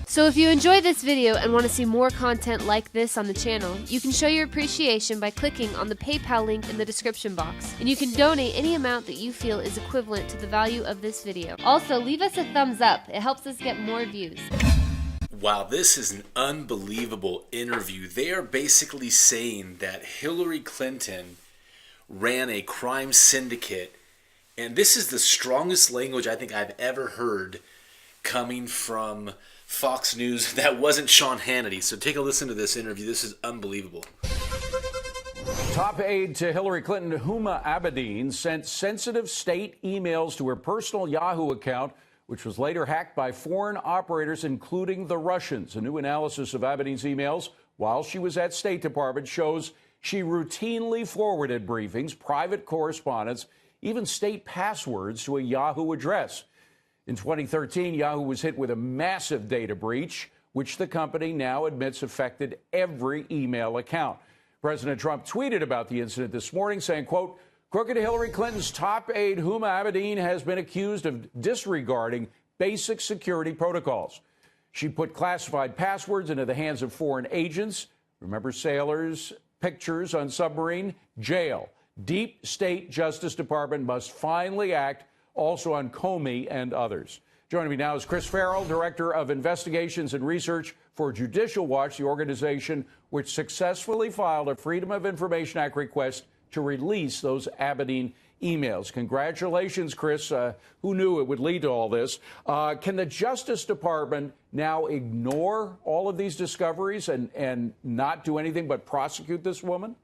So if you enjoyed this video and want to see more content like this on the channel, you can show your appreciation by clicking on the PayPal link in the description box. And you can donate any amount that you feel is equivalent to the value of this video. Also, leave us a thumbs up. It helps us get more views. Wow, this is an unbelievable interview. They are basically saying that Hillary Clinton ran a crime syndicate, and this is the strongest language I think I've ever heard coming from Fox News that wasn't Sean Hannity. So take a listen to this interview. This is unbelievable. Top aide to Hillary Clinton, Huma Abedin, sent sensitive state emails to her personal Yahoo account, which was later hacked by foreign operators, including the Russians. A new analysis of Abedin's emails while she was at State Department shows she routinely forwarded briefings, private correspondence, even state passwords to a Yahoo address. In 2013, Yahoo was hit with a massive data breach, which the company now admits affected every email account. President Trump tweeted about the incident this morning, saying, quote, "Crooked Hillary Clinton's top aide, Huma Abedin, has been accused of disregarding basic security protocols. She put classified passwords into the hands of foreign agents. Remember sailors, pictures on submarine, jail. Deep State Justice Department must finally act, also on Comey and others." Joining me now is Chris Farrell, Director of Investigations and Research for Judicial Watch, the organization which successfully filed a Freedom of Information Act request to release those Abedin emails. Congratulations, Chris. Who knew it would lead to all this? Can the Justice Department now ignore all of these discoveries and not do anything but prosecute this woman?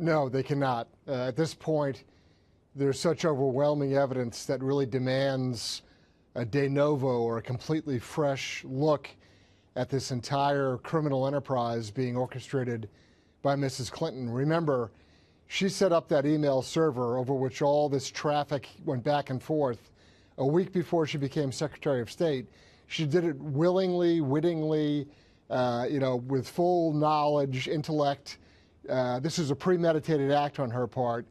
No, they cannot. At this point, there's such overwhelming evidence that really demands a de novo or a completely fresh look at this entire criminal enterprise being orchestrated by Mrs. Clinton. Remember, she set up that email server over which all this traffic went back and forth a week before she became Secretary of State. She did it willingly, wittingly, with full knowledge, intellect. This is a premeditated act on her part.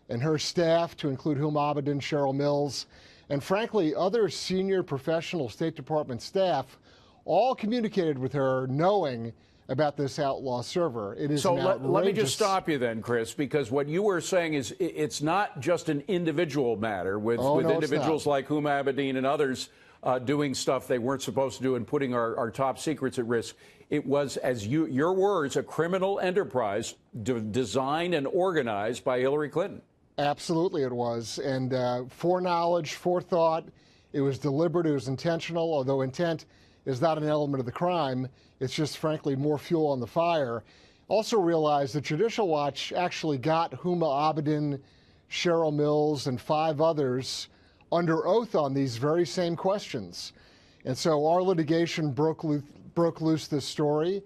And her staff, to include Huma Abedin, Cheryl Mills, and frankly, other senior professional State Department staff, all communicated with her knowing about this outlaw server. It is so let me just stop you then, Chris, because what you were saying is it's not just an individual matter with individuals like Huma Abedin and others doing stuff they weren't supposed to do and putting our top secrets at risk. It was, as your words, a criminal enterprise designed and organized by Hillary Clinton. Absolutely it was. And foreknowledge, forethought, it was deliberate, it was intentional, although intent is not an element of the crime. It's just, frankly, more fuel on the fire. Also realize that Judicial Watch actually got Huma Abedin, Cheryl Mills, and 5 others under oath on these very same questions. And so our litigation broke loose this story.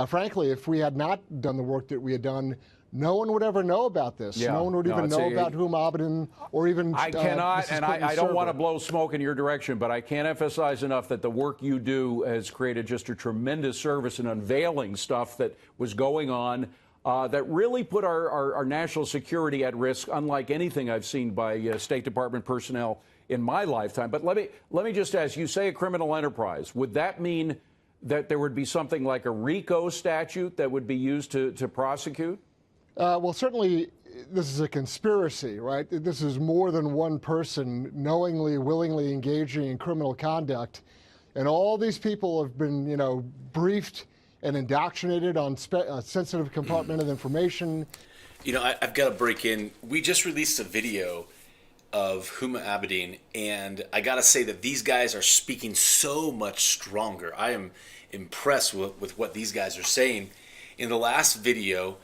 Frankly, if we had not done the work that we had done, no one would ever know about this. Yeah. No one would even know about Huma Abedin or even I cannot, Mrs. and Clinton's I don't server. want to blow smoke in your direction, but I can't emphasize enough that the work you do has created just a tremendous service in unveiling stuff that was going on that really put our national security at risk, unlike anything I've seen by State Department personnel in my lifetime. But let me just ask, you say a criminal enterprise. Would that mean that there would be something like a RICO statute that would be used to prosecute? Well, certainly this is a conspiracy, right? This is more than one person knowingly, willingly engaging in criminal conduct. And all these people have been, briefed and indoctrinated on sensitive compartmented information. I've got to break in. We just released a video of Huma Abedin, and I got to say that these guys are speaking so much stronger. I am impressed with what these guys are saying. In the last video,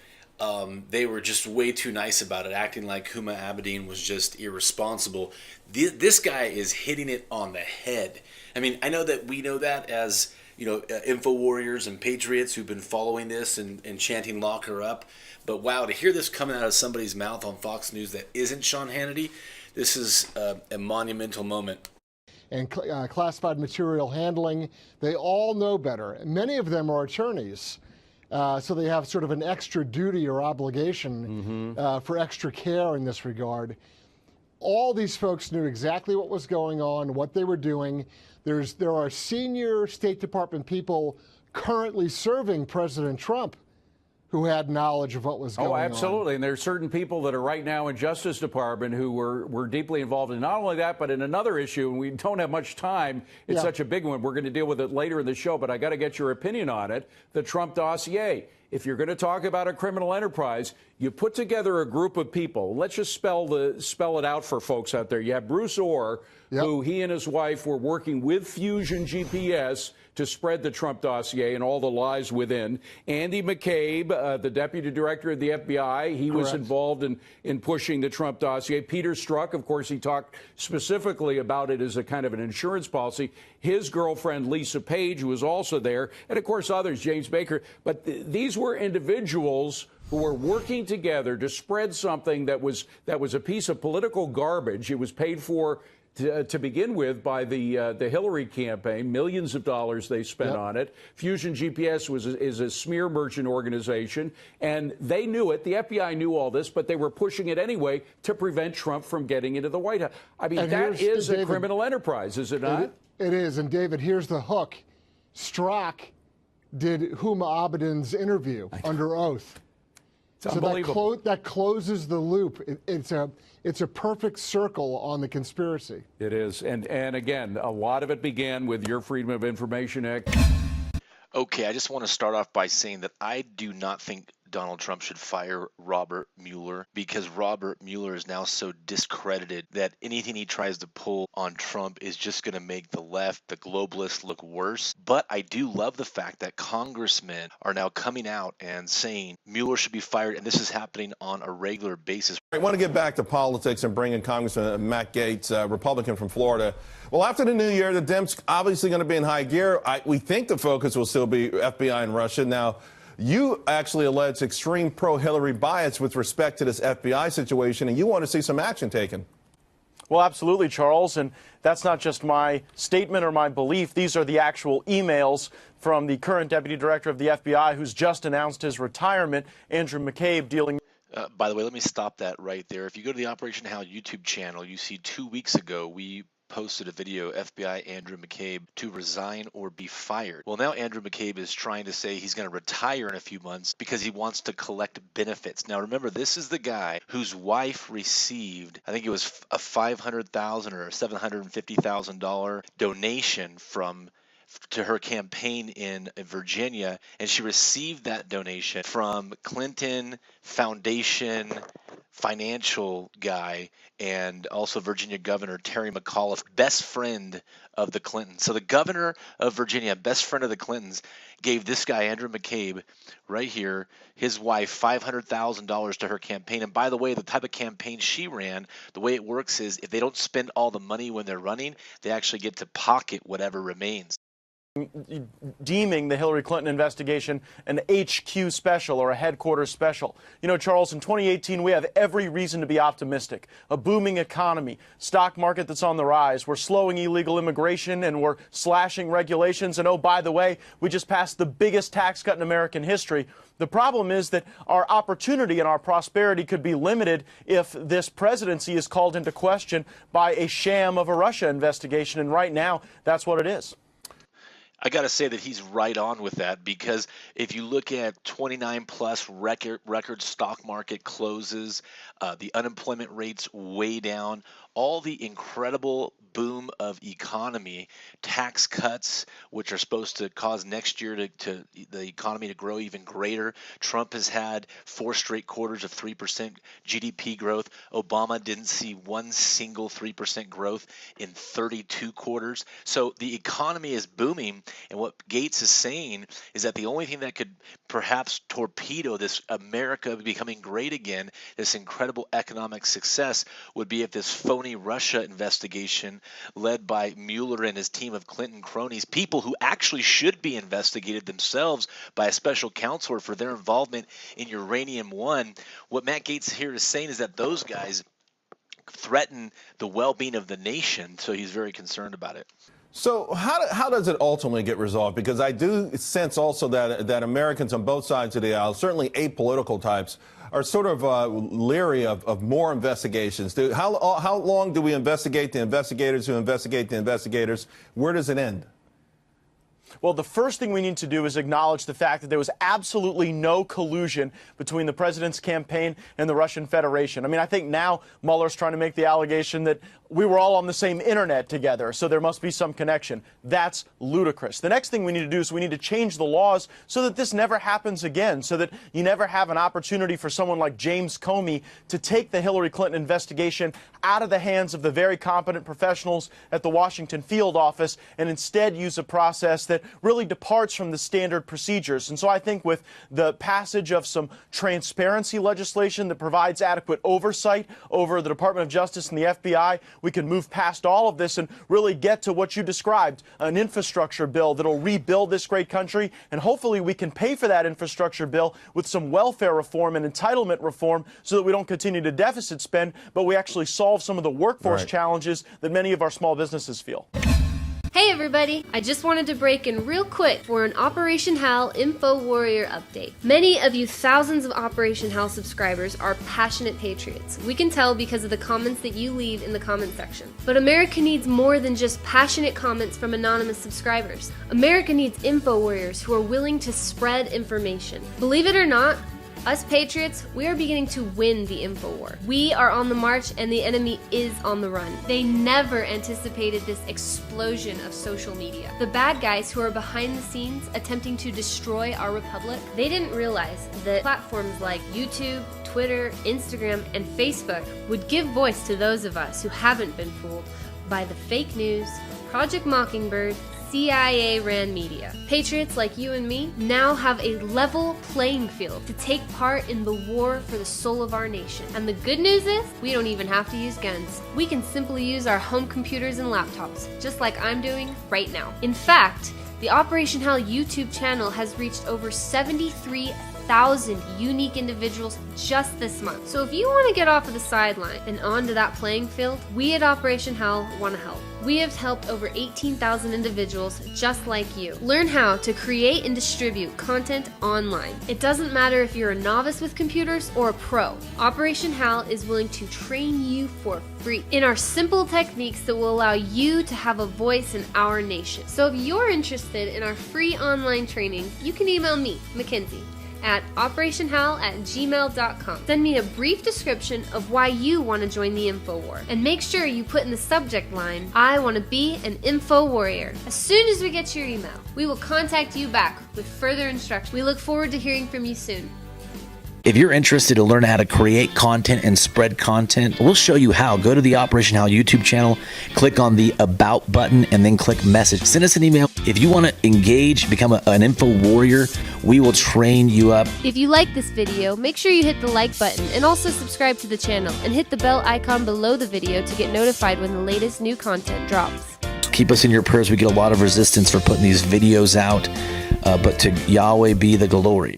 they were just way too nice about it, acting like Huma Abedin was just irresponsible. This guy is hitting it on the head. I mean, I know that we know that as, info warriors and patriots who've been following this and chanting "lock her up." But wow, to hear this coming out of somebody's mouth on Fox News that isn't Sean Hannity, this is a monumental moment. And classified material handling, they all know better. Many of them are attorneys. So they have sort of an extra duty or obligation for extra care in this regard. all these folks knew exactly what was going on, what they were doing. There are senior State Department people currently serving President Trump who had knowledge of what was going on. Oh, absolutely. And there's certain people that are right now in Justice Department who were deeply involved in not only that, but in another issue, and we don't have much time. It's such a big one. We're going to deal with it later in the show, but I got to get your opinion on it. The Trump dossier. If you're going to talk about a criminal enterprise, you put together a group of people. Let's just spell it out for folks out there. You have Bruce Orr, who he and his wife were working with Fusion GPS to spread the Trump dossier and all the lies within. Andy McCabe, the deputy director of the FBI, he was involved in pushing the Trump dossier. Peter Strzok, of course, he talked specifically about it as a kind of an insurance policy. His girlfriend, Lisa Page, who was also there, and of course others, James Baker. But these were individuals who were working together to spread something that was a piece of political garbage. It was paid for to begin with by the Hillary campaign, millions of dollars they spent on it. Fusion GPS is a smear merchant organization, and they knew it. The FBI knew all this, but they were pushing it anyway to prevent Trump from getting into the White House. I mean, that is a criminal enterprise, is it not? It is. And David, here's the hook. Strzok did Huma Abedin's interview under oath. It's unbelievable. That closes the loop. It's a perfect circle on the conspiracy. It is. And again, a lot of it began with your Freedom of Information Act. Okay, I just want to start off by saying that I do not think Donald Trump should fire Robert Mueller, because Robert Mueller is now so discredited that anything he tries to pull on Trump is just going to make the left, the globalists, look worse. But I do love the fact that congressmen are now coming out and saying Mueller should be fired, and this is happening on a regular basis. I want to get back to politics and bring in Congressman Matt Gaetz, Republican from Florida. Well, after the new year, the Dems obviously going to be in high gear. We think the focus will still be FBI and Russia. Now, you actually allege extreme pro-Hillary bias with respect to this FBI situation, and you want to see some action taken. Well, absolutely, Charles. And that's not just my statement or my belief. These are the actual emails from the current deputy director of the FBI who's just announced his retirement, Andrew McCabe, dealing. By the way, let me stop that right there. If you go to the Operation How YouTube channel, you see 2 weeks ago we posted a video, FBI Andrew McCabe to resign or be fired. Well, now Andrew McCabe is trying to say he's going to retire in a few months because he wants to collect benefits. Now, remember, this is the guy whose wife received, I think it was a $500,000 or $750,000 donation to her campaign in Virginia, and she received that donation from Clinton Foundation financial guy and also Virginia Governor Terry McAuliffe, best friend of the Clintons. So the governor of Virginia, best friend of the Clintons, gave this guy, Andrew McCabe, right here, his wife, $500,000 to her campaign. And by the way, the type of campaign she ran, the way it works is if they don't spend all the money when they're running, they actually get to pocket whatever remains. Deeming the Hillary Clinton investigation an HQ special or a headquarters special. You know, Charles, in 2018, we have every reason to be optimistic. A booming economy, stock market that's on the rise. We're slowing illegal immigration and we're slashing regulations. And oh, by the way, we just passed the biggest tax cut in American history. The problem is that our opportunity and our prosperity could be limited if this presidency is called into question by a sham of a Russia investigation. And right now, that's what it is. I got to say that he's right on with that, because if you look at 29 plus record stock market closes, the unemployment rates way down, all the incredible boom of economy, tax cuts, which are supposed to cause next year to the economy to grow even greater. Trump has had 4 straight quarters of 3% GDP growth. Obama didn't see one single 3% growth in 32 quarters. So the economy is booming. And what Gaetz is saying is that the only thing that could perhaps torpedo this America becoming great again, this incredible economic success, would be if this phony Russia investigation led by Mueller and his team of Clinton cronies, people who actually should be investigated themselves by a special counselor for their involvement in Uranium One. What Matt Gaetz here is saying is that those guys threaten the well-being of the nation, so he's very concerned about it. So how does it ultimately get resolved? Because I do sense also that Americans on both sides of the aisle, certainly apolitical types, are sort of leery of more investigations. How long do we investigate the investigators who investigate the investigators? Where does it end? Well, the first thing we need to do is acknowledge the fact that there was absolutely no collusion between the president's campaign and the Russian Federation. I mean, I think now Mueller's trying to make the allegation that we were all on the same internet together, so there must be some connection. That's ludicrous. The next thing we need to do is we need to change the laws so that this never happens again, so that you never have an opportunity for someone like James Comey to take the Hillary Clinton investigation out of the hands of the very competent professionals at the Washington field office and instead use a process that really departs from the standard procedures. And so I think with the passage of some transparency legislation that provides adequate oversight over the Department of Justice and the FBI, we can move past all of this and really get to what you described, an infrastructure bill that'll rebuild this great country. And hopefully we can pay for that infrastructure bill with some welfare reform and entitlement reform so that we don't continue to deficit spend, but we actually solve some of the workforce challenges that many of our small businesses feel. Hey everybody! I just wanted to break in real quick for an Operation HAL Info Warrior update. Many of you thousands of Operation HAL subscribers are passionate patriots. We can tell because of the comments that you leave in the comment section. But America needs more than just passionate comments from anonymous subscribers. America needs info warriors who are willing to spread information. Believe it or not, us patriots, we are beginning to win the info war. We are on the march and the enemy is on the run. They never anticipated this explosion of social media. The bad guys who are behind the scenes attempting to destroy our republic, they didn't realize that platforms like YouTube, Twitter, Instagram, and Facebook would give voice to those of us who haven't been fooled by the fake news, Project Mockingbird, CIA-ran media. Patriots like you and me now have a level playing field to take part in the war for the soul of our nation. And the good news is, we don't even have to use guns. We can simply use our home computers and laptops, just like I'm doing right now. In fact, the Operation HAL YouTube channel has reached over 73,000 unique individuals just this month. So if you want to get off of the sideline and onto that playing field, we at Operation HAL want to help. We have helped over 18,000 individuals just like you learn how to create and distribute content online. It doesn't matter if you're a novice with computers or a pro. Operation HAL is willing to train you for free in our simple techniques that will allow you to have a voice in our nation. So if you're interested in our free online training, you can email me, Mackenzie, at operationhal@gmail.com. Send me a brief description of why you want to join the info war, and make sure you put in the subject line, I want to be an info warrior. As soon as we get your email, we will contact you back with further instructions. We look forward to hearing from you soon. If you're interested to learn how to create content and spread content, we'll show you how. Go to the Operation HAL YouTube channel, click on the About button, and then click Message. Send us an email. If you want to engage, become an info warrior, we will train you up. If you like this video, make sure you hit the like button and also subscribe to the channel and hit the bell icon below the video to get notified when the latest new content drops. Keep us in your prayers. We get a lot of resistance for putting these videos out, but to Yahweh be the glory.